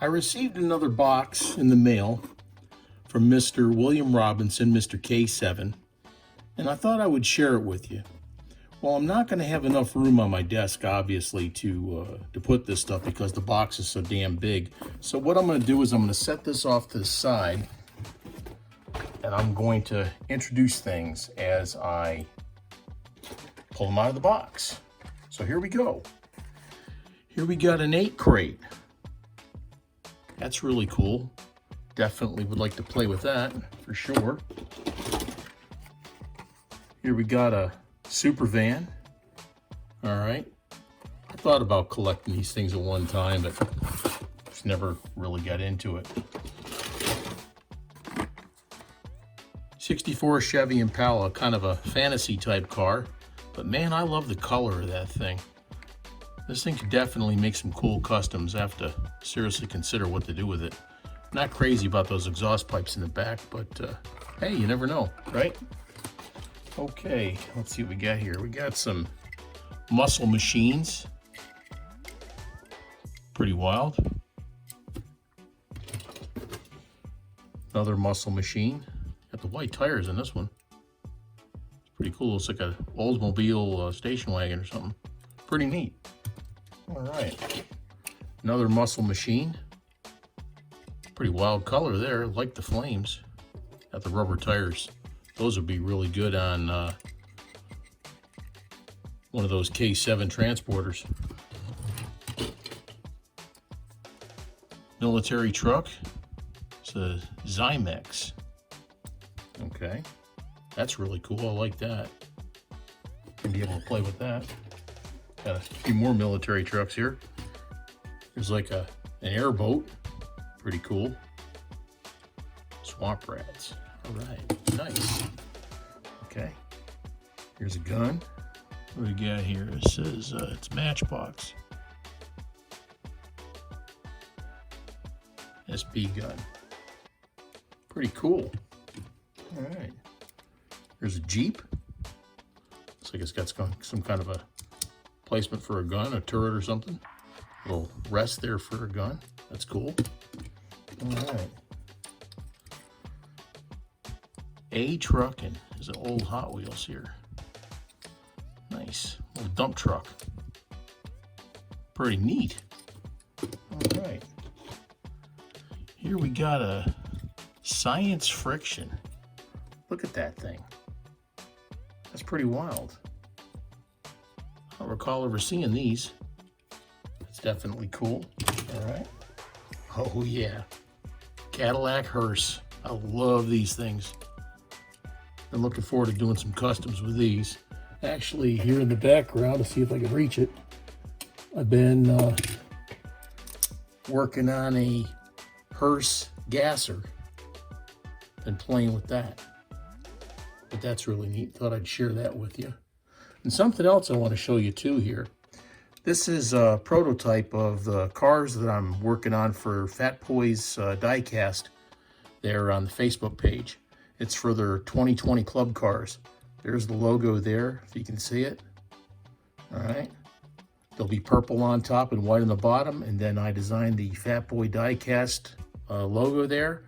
I received another box in the mail from Mr. William Robinson, Mr. K7, and I thought I would share it with you. Well, I'm not going to have enough room on my desk, obviously, to put this stuff because the box is so damn big. So what I'm going to do is I'm going to set this off to the side, and I'm going to introduce things as I pull them out of the box. So here we go. Here we got an 8 crate. That's really cool. Definitely would like to play with that for sure. Here we got a super van. All right. I thought about collecting these things at one time, but just never really got into it. 64 Chevy Impala, kind of a fantasy type car, but man, I love the color of that thing. This thing could definitely make some cool customs. I have to seriously consider what to do with it. Not crazy about those exhaust pipes in the back, but hey, you never know, right? Okay, let's see what we got here. We got some muscle machines. Pretty wild. Another muscle machine. Got the white tires in this one. It's pretty cool. Looks like an Oldsmobile station wagon or something. Pretty neat. All right, another muscle machine. Pretty wild color there, like the flames. Got the rubber tires. Those would be really good on one of those K7 transporters. Military truck. It's a Zymex. Okay, that's really cool. I like that. Gonna be able to play with that. Got a few more military trucks here. There's like an airboat. Pretty cool. Swamp rats. All right, nice. Okay, here's a gun. What do we got here? It says it's Matchbox. SB gun. Pretty cool. All right. There's a Jeep. Looks like it's got some kind of a placement for a gun, a turret or something. A little rest there for a gun. That's cool. All right. A Truckin' is an old Hot Wheels here. Nice. Little dump truck. Pretty neat. All right. Here we got a Science Friction. Look at that thing. That's pretty wild. I don't recall ever seeing these. It's definitely cool. All right. Oh yeah. Cadillac hearse. I love these things. I'm looking forward to doing some customs with these. Actually, here in the background, to see if I can reach it, I've been working on a hearse gasser. Been playing with that. But that's really neat. Thought I'd share that with you. And something else I want to show you too here. This is a prototype of the cars that I'm working on for Fat Boys Diecast there on the Facebook page. It's for their 2020 club cars. There's the logo there, if you can see it. All right. There'll be purple on top and white on the bottom, and then I designed the Fat Boy Diecast logo there,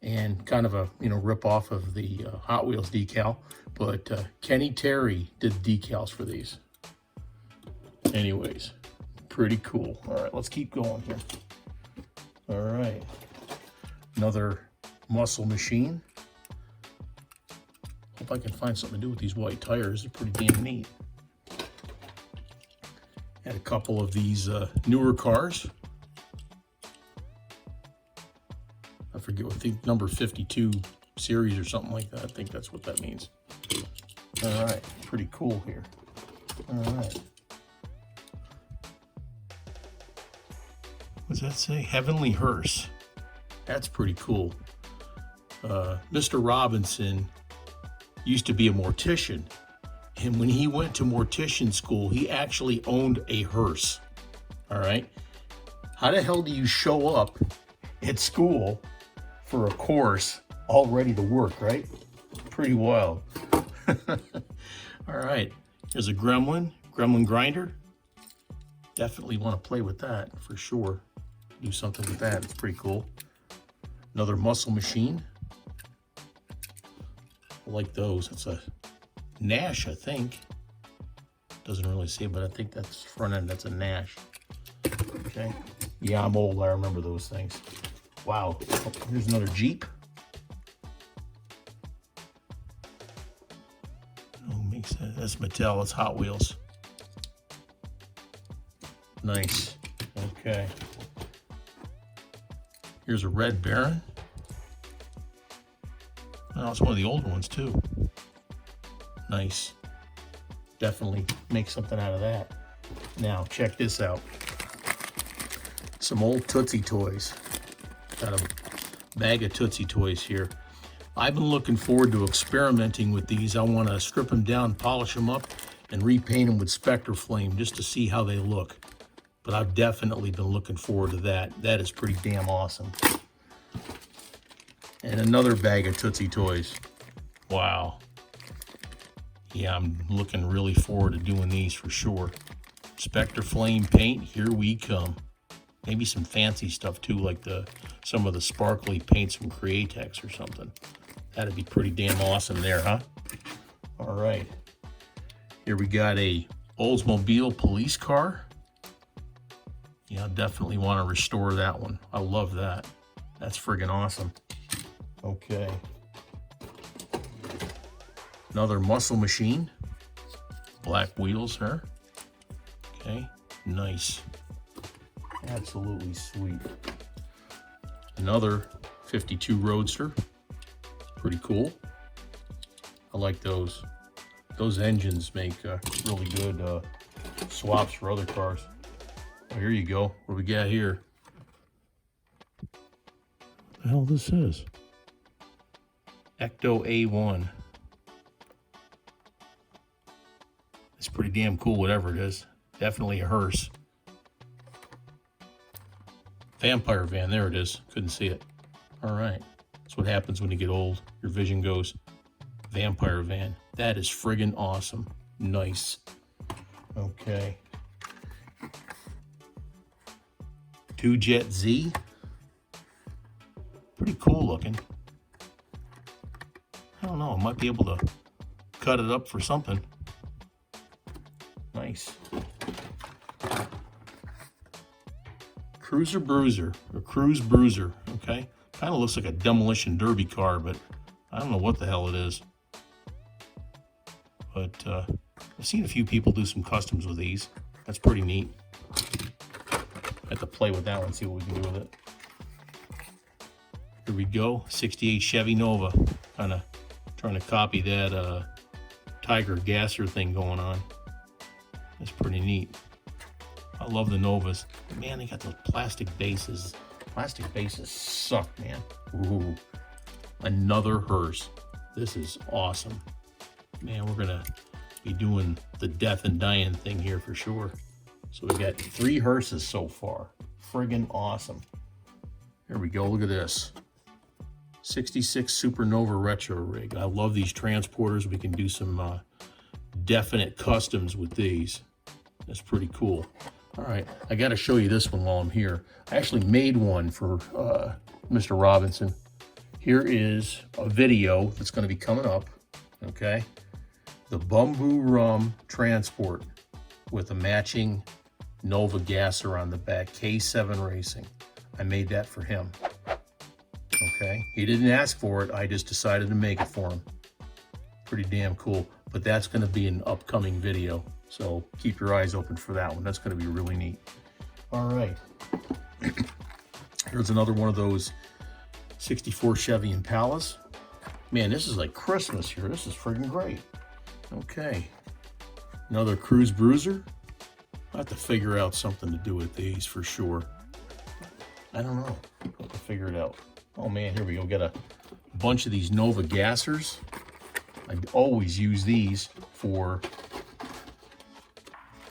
and kind of a rip off of the Hot Wheels decal. But Kenny Terry did the decals for these. Anyways, pretty cool. All right, let's keep going here. All right, another muscle machine. Hope I can find something to do with these white tires. They're pretty damn neat. Had a couple of these newer cars. I forget what, I think number 52 series or something like that. I think that's what that means. All right, pretty cool here. All right. What does that say? Heavenly Hearse. That's pretty cool. Mr. Robinson used to be a mortician. And when he went to mortician school, he actually owned a hearse. All right. How the hell do you show up at school for a course all ready to work, right? Pretty wild. All right. There's a gremlin grinder. Definitely want to play with that for sure. do something with that. It's pretty cool. Another muscle machine. I like those. It's a Nash, I think. Doesn't really say, but I think that's front end. That's a Nash. Okay. Yeah, I'm old. I remember those things. Wow. Oh, here's another Jeep. Oh, makes sense. That's Mattel. It's Hot Wheels. Nice. Okay. Here's a Red Baron. Oh, it's one of the older ones too. Nice. Definitely make something out of that. Now, check this out. Some old Tootsie Toys. Got a bag of Tootsie Toys here. I've been looking forward to experimenting with these. I want to strip them down, polish them up, and repaint them with Spectre Flame just to see how they look. But I've definitely been looking forward to that. That is pretty damn awesome. And another bag of Tootsie Toys. Wow. Yeah, I'm looking really forward to doing these for sure. Spectre Flame paint, here we come. Maybe some fancy stuff too, like some of the sparkly paints from Createx or something. That'd be pretty damn awesome there, huh? All right. Here we got a Oldsmobile police car. Yeah, definitely want to restore that one. I love that. That's friggin' awesome. Okay. Another muscle machine. Black wheels here. Okay, nice. Absolutely sweet. Another 52 Roadster. Pretty cool. I like those. Those engines make really good swaps for other cars. Oh, here you go. What do we got here? What the hell this is? Ecto A1. It's pretty damn cool, whatever it is. Definitely a hearse. Vampire van, there it is. Couldn't see it. All right. That's what happens when you get old. Your vision goes. Vampire van. That is friggin' awesome. Nice. Okay. 2Jet Z. Pretty cool looking. I don't know, I might be able to cut it up for something. Nice. Cruiser Bruiser, or Cruise Bruiser, okay? Kind of looks like a demolition derby car, but I don't know what the hell it is. But I've seen a few people do some customs with these. That's pretty neat. Have to play with that one, see what we can do with it. Here we go, 68 Chevy Nova. Kind of trying to copy that Tiger Gasser thing going on. That's pretty neat. I love the Novas. Man, they got those plastic bases. Plastic bases suck, man. Ooh, another hearse. This is awesome. Man, we're gonna be doing the death and dying thing here for sure. So we got 3 hearses so far. Friggin' awesome. Here we go, look at this. 66 Supernova Retro Rig. I love these transporters. We can do some definite customs with these. That's pretty cool. All right, I gotta show you this one while I'm here. I actually made one for Mr. Robinson. Here is a video that's gonna be coming up, okay? The Bamboo Rum Transport with a matching Nova Gasser on the back, K7 Racing. I made that for him, okay? He didn't ask for it, I just decided to make it for him. Pretty damn cool, but that's gonna be an upcoming video. So keep your eyes open for that one. That's gonna be really neat. All right, here's another one of those 64 Chevy Impalas. Man, this is like Christmas here. This is friggin' great. Okay, another Cruise Bruiser. I have to figure out something to do with these for sure. I don't know, I'll have to figure it out. Oh man, here we go. Got a bunch of these Nova Gassers. I always use these for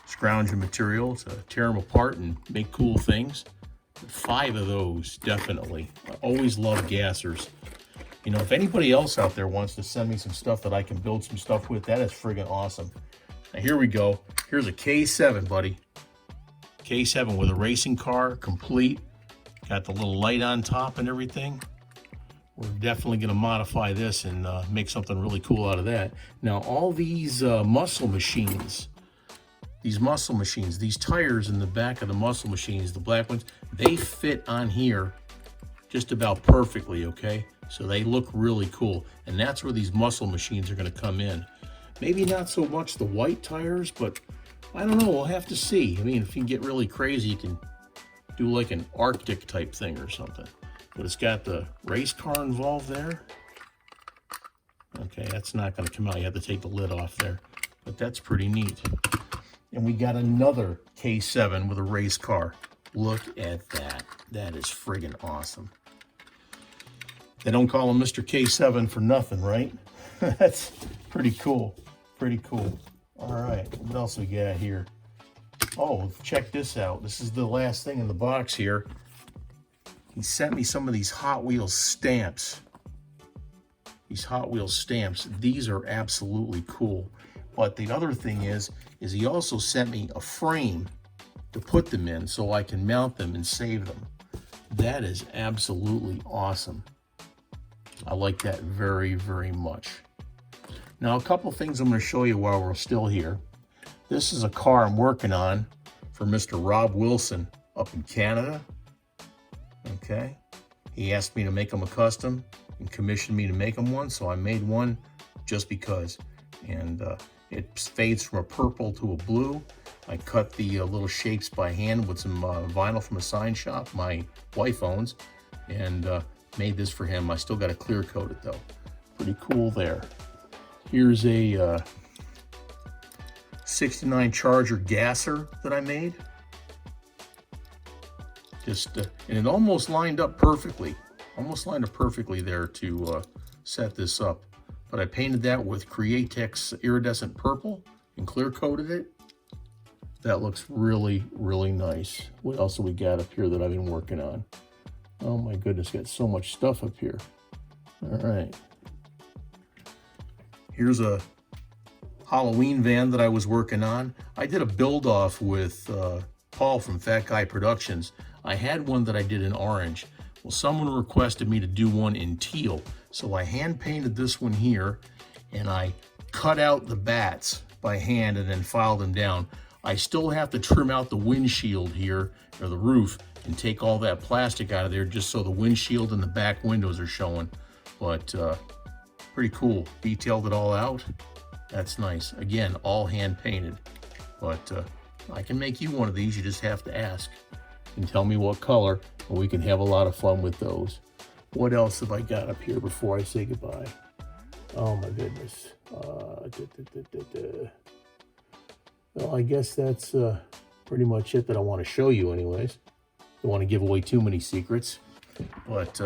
scrounging material to tear them apart and make cool things. 5 of those, definitely. I always love gassers. You know, if anybody else out there wants to send me some stuff that I can build some stuff with, that is friggin' awesome. Now here we go. Here's a K7, buddy. K7 with a racing car, complete. Got the little light on top and everything. We're definitely going to modify this and make something really cool out of that. Now, all these muscle machines, these tires in the back of the muscle machines, the black ones, they fit on here just about perfectly, okay? So they look really cool. And that's where these muscle machines are going to come in. Maybe not so much the white tires, but I don't know. We'll have to see. I mean, if you can get really crazy, you can do like an Arctic type thing or something. But it's got the race car involved there. Okay, that's not going to come out. You have to take the lid off there. But that's pretty neat. And we got another K7 with a race car. Look at that. That is friggin' awesome. They don't call him Mr. K7 for nothing, right? That's pretty cool. Pretty cool. All right, what else we got here? Oh, check this out. This is the last thing in the box here. He sent me some of these Hot Wheels stamps. These Hot Wheels stamps. These are absolutely cool. But the other thing is he also sent me a frame to put them in so I can mount them and save them. That is absolutely awesome. I like that very, very much. Now, a couple things I'm going to show you while we're still here. This is a car I'm working on for Mr. Rob Wilson up in Canada. Okay, he asked me to make him a custom and commissioned me to make him one, so I made one just because. And it fades from a purple to a blue. I cut the little shapes by hand with some vinyl from a sign shop my wife owns, and made this for him. I still got to clear coat it though. Pretty cool there. Here's a 69 Charger gasser that I made. Just and it almost lined up perfectly. Almost lined up perfectly there to set this up. But I painted that with Createx iridescent purple and clear coated it. That looks really, really nice. What else have we got up here that I've been working on? Oh my goodness, got so much stuff up here. All right. Here's a Halloween van that I was working on. I did a build off with Paul from Fat Guy Productions. I had one that I did in orange. Well, someone requested me to do one in teal. So I hand painted this one here and I cut out the bats by hand and then filed them down. I still have to trim out the windshield here, or the roof, and take all that plastic out of there just so the windshield and the back windows are showing. But pretty cool. Detailed it all out. That's nice. Again, all hand painted. But I can make you one of these. You just have to ask and tell me what color, and we can have a lot of fun with those. What else have I got up here before I say goodbye? Oh my goodness. Well, I guess that's pretty much it that I want to show you anyways. Don't want to give away too many secrets. But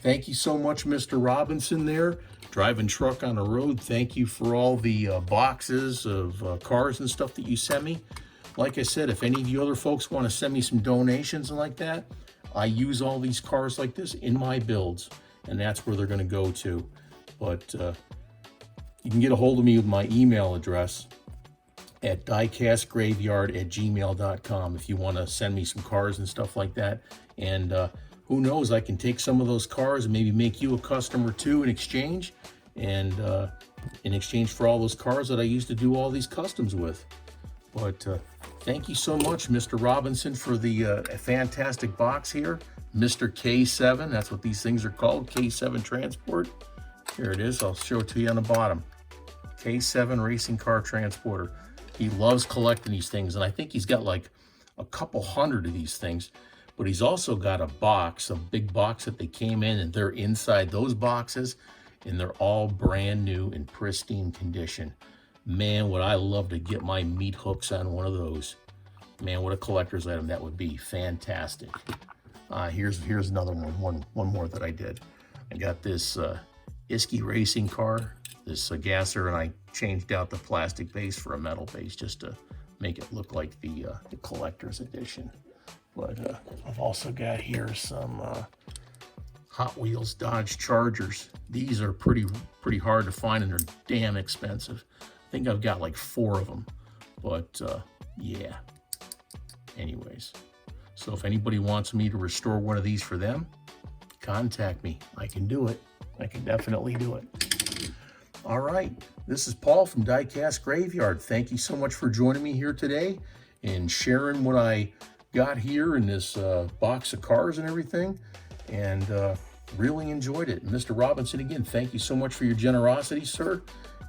thank you so much, Mr. Robinson there. Driving truck on the road. Thank you for all the boxes of cars and stuff that you sent me. Like I said, if any of you other folks want to send me some donations and like that, I use all these cars like this in my builds, and that's where they're going to go to. But you can get a hold of me with my email address at diecastgraveyard@gmail.com if you want to send me some cars and stuff like that. And who knows, I can take some of those cars and maybe make you a customer too in exchange, and in exchange for all those cars that I used to do all these customs with. But thank you so much, Mr. Robinson, for the fantastic box here. Mr. K7, that's what these things are called, K7 Transport. Here it is, I'll show it to you on the bottom. K7 Racing Car Transporter. He loves collecting these things, and I think he's got like a couple hundred of these things. But he's also got a box, a big box that they came in, and they're inside those boxes, and they're all brand new in pristine condition. Man, would I love to get my meat hooks on one of those. Man, what a collector's item that would be. Fantastic. Here's another one more that I did. I got this Isky racing car, this gasser, and I changed out the plastic base for a metal base just to make it look like the collector's edition. But I've also got here some Hot Wheels Dodge Chargers. These are pretty hard to find, and they're damn expensive. I think I've got like 4 of them, but yeah. Anyways, So if anybody wants me to restore one of these for them, contact me. I can do it. I can definitely do it. All right. This is Paul from Diecast Graveyard. Thank you so much for joining me here today and sharing what I got here in this box of cars and everything. And really enjoyed it. Mr. Robinson, again, thank you so much for your generosity, sir.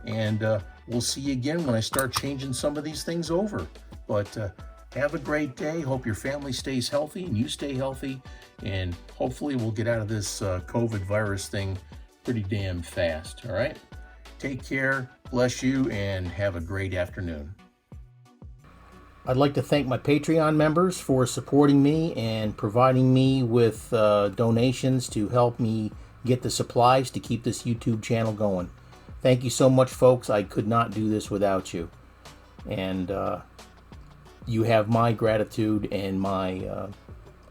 And we'll see you again when I start changing some of these things over. But have a great day. Hope your family stays healthy and you stay healthy. And hopefully we'll get out of this COVID virus thing pretty damn fast. All right? Take care, bless you, and have a great afternoon. I'd like to thank my Patreon members for supporting me and providing me with donations to help me get the supplies to keep this YouTube channel going. Thank you so much, folks. I could not do this without you. And you have my gratitude and my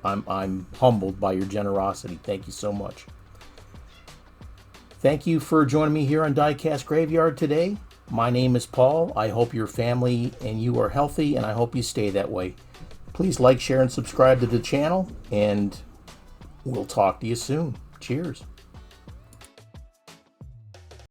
I'm humbled by your generosity. Thank you so much. Thank you for joining me here on Diecast Graveyard today. My name is Paul. I hope your family and you are healthy, and I hope you stay that way. Please like, share, and subscribe to the channel, and we'll talk to you soon. Cheers.